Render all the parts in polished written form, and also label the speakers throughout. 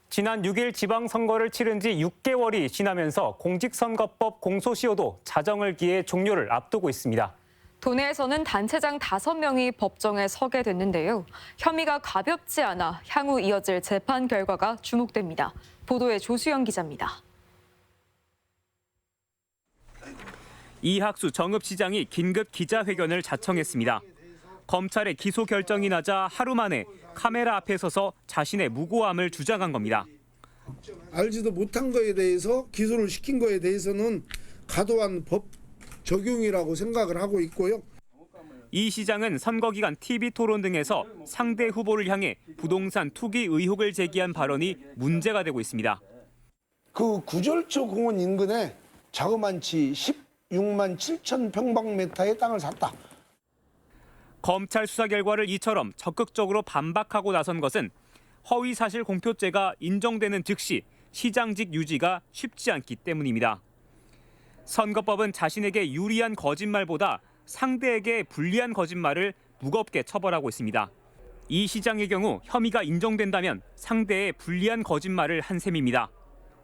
Speaker 1: 지난 6일 지방선거를 치른 지 6개월이 지나면서 공직선거법 공소시효도 자정을 기해 종료를 앞두고 있습니다.
Speaker 2: 도내에서는 단체장 5명이 법정에 서게 됐는데요. 혐의가 가볍지 않아 향후 이어질 재판 결과가 주목됩니다. 보도에 조수영 기자입니다.
Speaker 1: 이학수 정읍시장이 긴급 기자회견을 자청했습니다. 검찰의 기소 결정이 나자 하루 만에 카메라 앞에 서서 자신의 무고함을 주장한 겁니다.
Speaker 3: 알지도 못한 거에 대해서 기소를 시킨 거에 대해서는 과도한 법 적용이라고 생각을 하고 있고요.
Speaker 1: 이 시장은 선거 기간 TV 토론 등에서 상대 후보를 향해 부동산 투기 의혹을 제기한 발언이 문제가 되고 있습니다.
Speaker 3: 그 구절초 공원 인근에 자그만치 16만 7천 평방미터의 땅을 샀다.
Speaker 1: 검찰 수사 결과를 이처럼 적극적으로 반박하고 나선 것은 허위 사실 공표죄가 인정되는 즉시 시장직 유지가 쉽지 않기 때문입니다. 선거법은 자신에게 유리한 거짓말보다 상대에게 불리한 거짓말을 무겁게 처벌하고 있습니다. 이 시장의 경우 혐의가 인정된다면 상대에 불리한 거짓말을 한 셈입니다.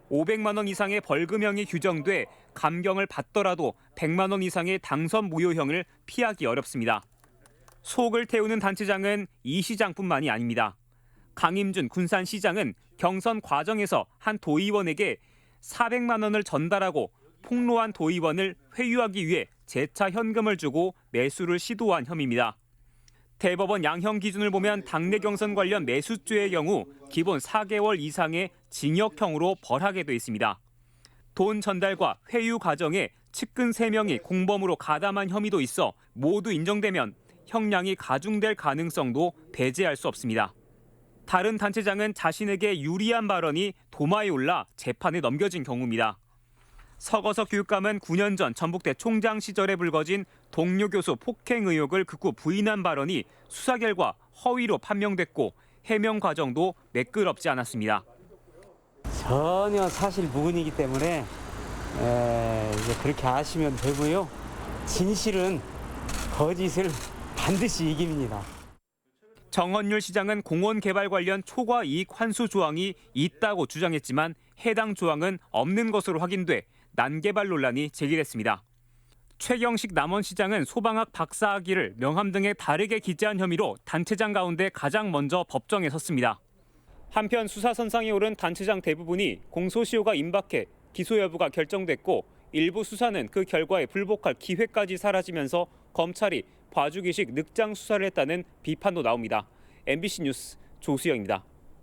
Speaker 1: 500만 원 이상의 벌금형이 규정돼 감경을 받더라도 100만 원 이상의 당선 무효형을 피하기 어렵습니다. 속을 태우는 단체장은 이 시장뿐만이 아닙니다. 강임준 군산시장은 경선 과정에서 한 도의원에게 400만 원을 전달하고 폭로한 도의원을 회유하기 위해 재차 현금을 주고 매수를 시도한 혐의입니다. 대법원 양형 기준을 보면 당내 경선 관련 매수죄의 경우 기본 4개월 이상의 징역형으로 벌하게 돼 있습니다. 돈 전달과 회유 과정에 측근 3명이 공범으로 가담한 혐의도 있어 모두 인정되면 형량이 가중될 가능성도 배제할 수 없습니다. 다른 단체장은 자신에게 유리한 발언이 도마에 올라 재판에 넘겨진 경우입니다. 서거석 교육감은 9년 전 전북대 총장 시절에 불거진 동료 교수 폭행 의혹을 극구 부인한 발언이 수사 결과 허위로 판명됐고 해명 과정도 매끄럽지 않았습니다.
Speaker 4: 전혀 사실 무근이기 때문에 이제 그렇게 아시면 되고요. 진실은 거짓을 반드시 이깁니다.
Speaker 1: 정헌율 시장은 공원 개발 관련 초과 이익 환수 조항이 있다고 주장했지만 해당 조항은 없는 것으로 확인돼 난개발 논란이 제기됐습니다. 최경식 남원시장은 소방학 박사학위를 명함 등에 다르게 기재한 혐의로 단체장 가운데 가장 먼저 법정에 섰습니다. 한편 수사선상에 오른 단체장 대부분이 공소시효가 임박해 기소 여부가 결정됐고 일부 수사는 그 결과에 불복할 기회까지 사라지면서 검찰이 봐주기식 늑장 수사를 했다는 비판도 나옵니다. MBC 뉴스 조수영입니다.